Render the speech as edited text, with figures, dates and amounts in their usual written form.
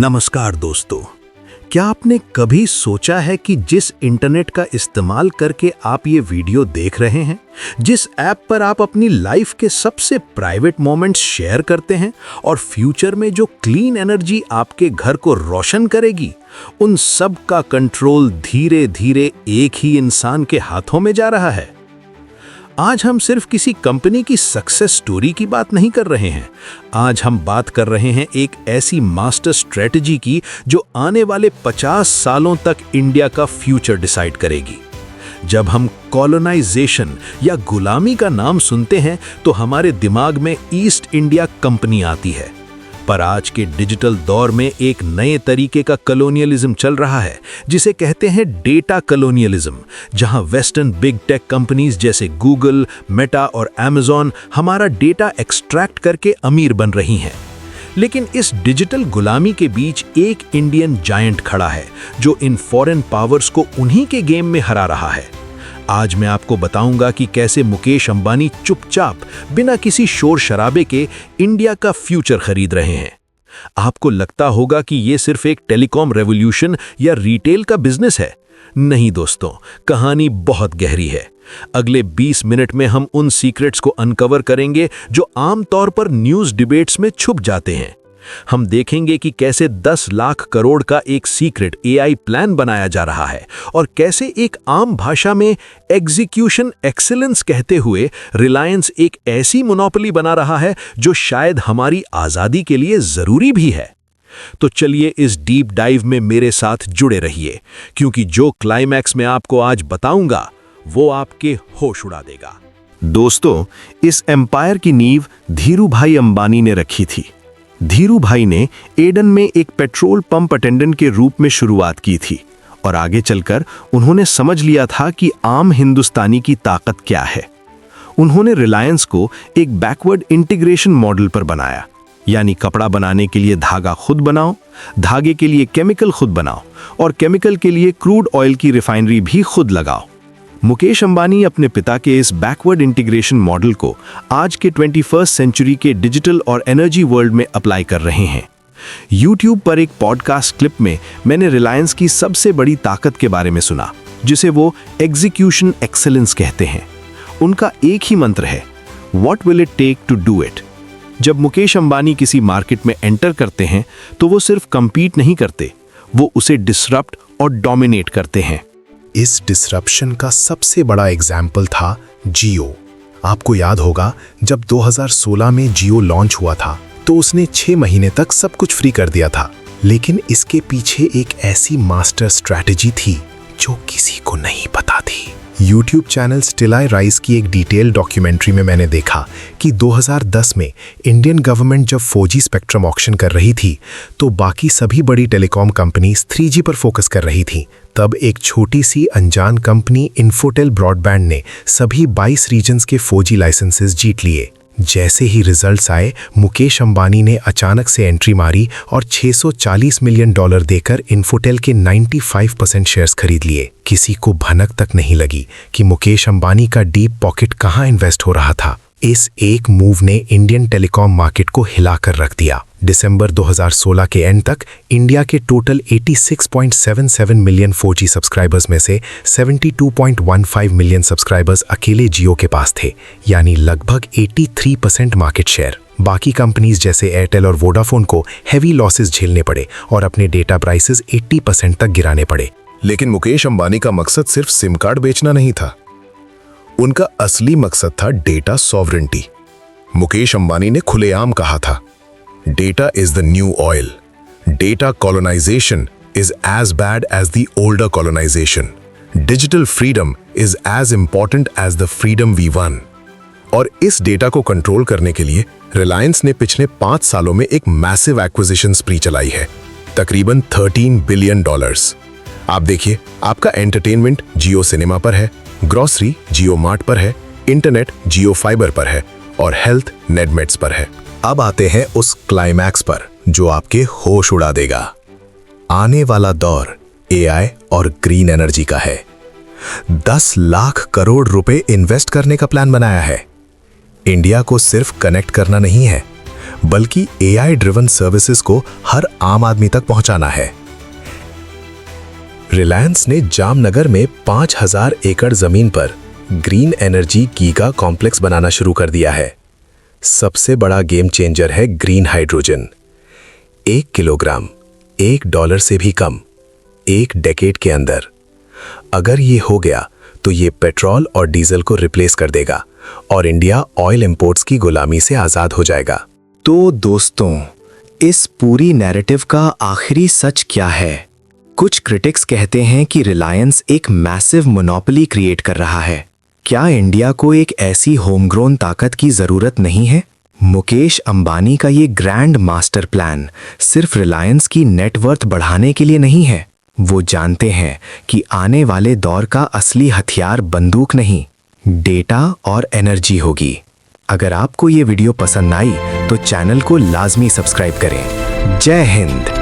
नमस्कार दोस्तों, क्या आपने कभी सोचा है कि जिस इंटरनेट का इस्तेमाल करके आप ये वीडियो देख रहे हैं, जिस ऐप पर आप अपनी लाइफ के सबसे प्राइवेट मोमेंट्स शेयर करते हैं और फ्यूचर में जो क्लीन एनर्जी आपके घर को रोशन करेगी, उन सब का कंट्रोल धीरे धीरे एक ही इंसान के हाथों में जा रहा है। आज हम सिर्फ किसी कंपनी की सक्सेस स्टोरी की बात नहीं कर रहे हैं। आज हम बात कर रहे हैं एक ऐसी मास्टर स्ट्रेटजी की जो आने वाले 50 सालों तक इंडिया का फ्यूचर डिसाइड करेगी। जब हम कॉलोनाइजेशन या गुलामी का नाम सुनते हैं तो हमारे दिमाग में ईस्ट इंडिया कंपनी आती है, पर आज के डिजिटल दौर में एक नए तरीके का कॉलोनियलिज्म चल रहा है जिसे कहते हैं डेटा कॉलोनियलिज्म, जहां वेस्टर्न बिग टेक कंपनीज जैसे गूगल, मेटा और अमेज़न हमारा डेटा एक्सट्रैक्ट करके अमीर बन रही हैं। लेकिन इस डिजिटल गुलामी के बीच एक इंडियन जायंट खड़ा है जो इन फॉरेन पावर्स को उन्हीं के गेम में हरा रहा है। आज मैं आपको बताऊंगा कि कैसे मुकेश अंबानी चुपचाप बिना किसी शोर शराबे के इंडिया का फ्यूचर खरीद रहे हैं। आपको लगता होगा कि ये सिर्फ एक टेलीकॉम रेवोल्यूशन या रिटेल का बिजनेस है। नहीं दोस्तों, कहानी बहुत गहरी है। अगले 20 मिनट में हम उन सीक्रेट्स को अनकवर करेंगे जो आमतौर पर न्यूज़ डिबेट्स में छुप जाते हैं। हम देखेंगे कि कैसे 10 लाख करोड़ का एक सीक्रेट एआई प्लान बनाया जा रहा है और कैसे एक आम भाषा में एग्जीक्यूशन एक्सीलेंस कहते हुए रिलायंस एक ऐसी मोनोपोली बना रहा है जो शायद हमारी आज़ादी के लिए ज़रूरी भी है। तो चलिए इस डीप डाइव में मेरे साथ जुड़े रहिए, क्योंकि जो क्लाइमैक्स मैं आपको आज बताऊंगा वो आपके होश उड़ा देगा। दोस्तों, इस एम्पायर की नींव धीरूभाई अंबानी ने रखी थी। धीरूभाई ने एडन में एक पेट्रोल पंप अटेंडेंट के रूप में शुरुआत की थी और आगे चलकर उन्होंने समझ लिया था कि आम हिंदुस्तानी की ताकत क्या है। उन्होंने रिलायंस को एक बैकवर्ड इंटीग्रेशन मॉडल पर बनाया, यानी कपड़ा बनाने के लिए धागा खुद बनाओ, धागे के लिए केमिकल खुद बनाओ और केमिकल के लिए क्रूड ऑयल की रिफाइनरी भी खुद लगाओ। मुकेश अंबानी अपने पिता के इस बैकवर्ड इंटीग्रेशन मॉडल को आज के 21st सेंचुरी के डिजिटल और एनर्जी वर्ल्ड में अप्लाई कर रहे हैं। YouTube पर एक पॉडकास्ट क्लिप में मैंने रिलायंस की सबसे बड़ी ताकत के बारे में सुना, जिसे वो एग्जीक्यूशन एक्सीलेंस कहते हैं। उनका एक ही मंत्र है, what will it take to do it. जब मुकेश अंबानी किसी मार्केट में एंटर करते हैं तो वो सिर्फ कंपीट नहीं करते, वो उसे डिसरप्ट और डोमिनेट करते हैं। इस डिसरप्शन का सबसे बड़ा एग्जाम्पल था जियो। आपको याद होगा जब 2016 में जियो लॉन्च हुआ था तो उसने 6 महीने तक सब कुछ फ्री कर दिया था, लेकिन इसके पीछे एक ऐसी मास्टर स्ट्रैटेजी थी जो किसी को नहीं पता थी। YouTube channel still I rise की एक डिटेल डॉक्यूमेंट्री में मैंने देखा कि 2010 में इंडियन गवर्नमेंट जब 4G स्पेक्ट्रम ऑक्शन कर रही थी तो बाकी सभी बड़ी टेलीकॉम कंपनीज 3G पर फोकस कर रही थी। तब एक छोटी सी अनजान कंपनी इन्फोटेल ब्रॉडबैंड ने सभी 22 रीजन्स के 4G लाइसेंसेस जीत लिए। जैसे ही रिजल्ट्स आए, मुकेश अंबानी ने अचानक से एंट्री मारी और $640 मिलियन देकर इन्फोटेल के 95% शेयर्स खरीद लिए। किसी को भनक तक नहीं लगी कि मुकेश अंबानी का डीप पॉकेट कहां इन्वेस्ट हो रहा था। इस एक मूव ने इंडियन टेलीकॉम मार्केट को हिलाकर रख दिया। दिसंबर 2016 के एंड तक इंडिया के टोटल 86.77 मिलियन 4G सब्सक्राइबर्स में से 72.15 मिलियन सब्सक्राइबर्स अकेले जियो के पास थे, यानी लगभग 83% मार्केट शेयर। बाकी कंपनीज जैसे एयरटेल और वोडाफोन को हेवी लॉसेस झेलने पड़े और अपने डेटा प्राइसेस 80% तक गिराने पड़े। लेकिन मुकेश अंबानी का मकसद सिर्फ सिम कार्ड बेचना नहीं था, उनका असली मकसद था डेटा सॉवरेंटी। मुकेश अंबानी ने खुलेआम कहा था, data is the new oil, data colonisation is as bad as the older colonisation, digital freedom is as important as the freedom we won. और इस डेटा को कंट्रोल करने के लिए रिलायंस ने पिछले 5 सालों में एक मैसिव एक्विजिशन स्प्री चलाई है, तकरीबन $13 बिलियन। आप देखिए, आपका एंटरटेनमेंट जियो सिनेमा पर है, ग्रोसरी जियो मार्ट पर है, इंटरनेट जियो फाइबर पर है और हेल्थ नेटमेट्स पर है। अब आते हैं उस क्लाइमैक्स पर जो आपके होश उड़ा देगा। आने वाला दौर एआई और ग्रीन एनर्जी का है। 10 लाख करोड़ रुपए इन्वेस्ट करने का प्लान बनाया है। इंडिया को सिर्फ कनेक्ट करना नहीं है, बल्कि AI ड्रिवन सर्विसेज को हर आम आदमी तक पहुंचाना है। रिलायंस ने जामनगर में 5000 एकड़ जमीन पर ग्रीन एनर्जी गीगा कॉम्प्लेक्स बनाना शुरू कर दिया है। सबसे बड़ा गेम चेंजर है ग्रीन हाइड्रोजन। 1 किलोग्राम $1 से भी कम 1 डेकेड के अंदर। अगर ये हो गया तो ये पेट्रोल और डीजल को रिप्लेस कर देगा और इंडिया ऑयल इंपोर्ट्स की गुलामी से आजाद हो जाएगा। तो दोस्तों, इस पूरी नैरेटिव का आखिरी सच क्या है? कुछ क्रिटिक्स कहते हैं कि रिलायंस एक मैसिव मोनोपोली क्रिएट कर रहा है। क्या इंडिया को एक ऐसी होमग्रोन ताकत की जरूरत नहीं है? मुकेश अंबानी का ये ग्रैंड मास्टर प्लान सिर्फ रिलायंस की नेटवर्थ बढ़ाने के लिए नहीं है। वो जानते हैं कि आने वाले दौर का असली हथियार बंदूक नहीं, डेटा और एनर्जी होगी। अगर आपको ये वीडियो पसंद आई तो चैनल को लाजमी सब्सक्राइब करें। जय हिंद।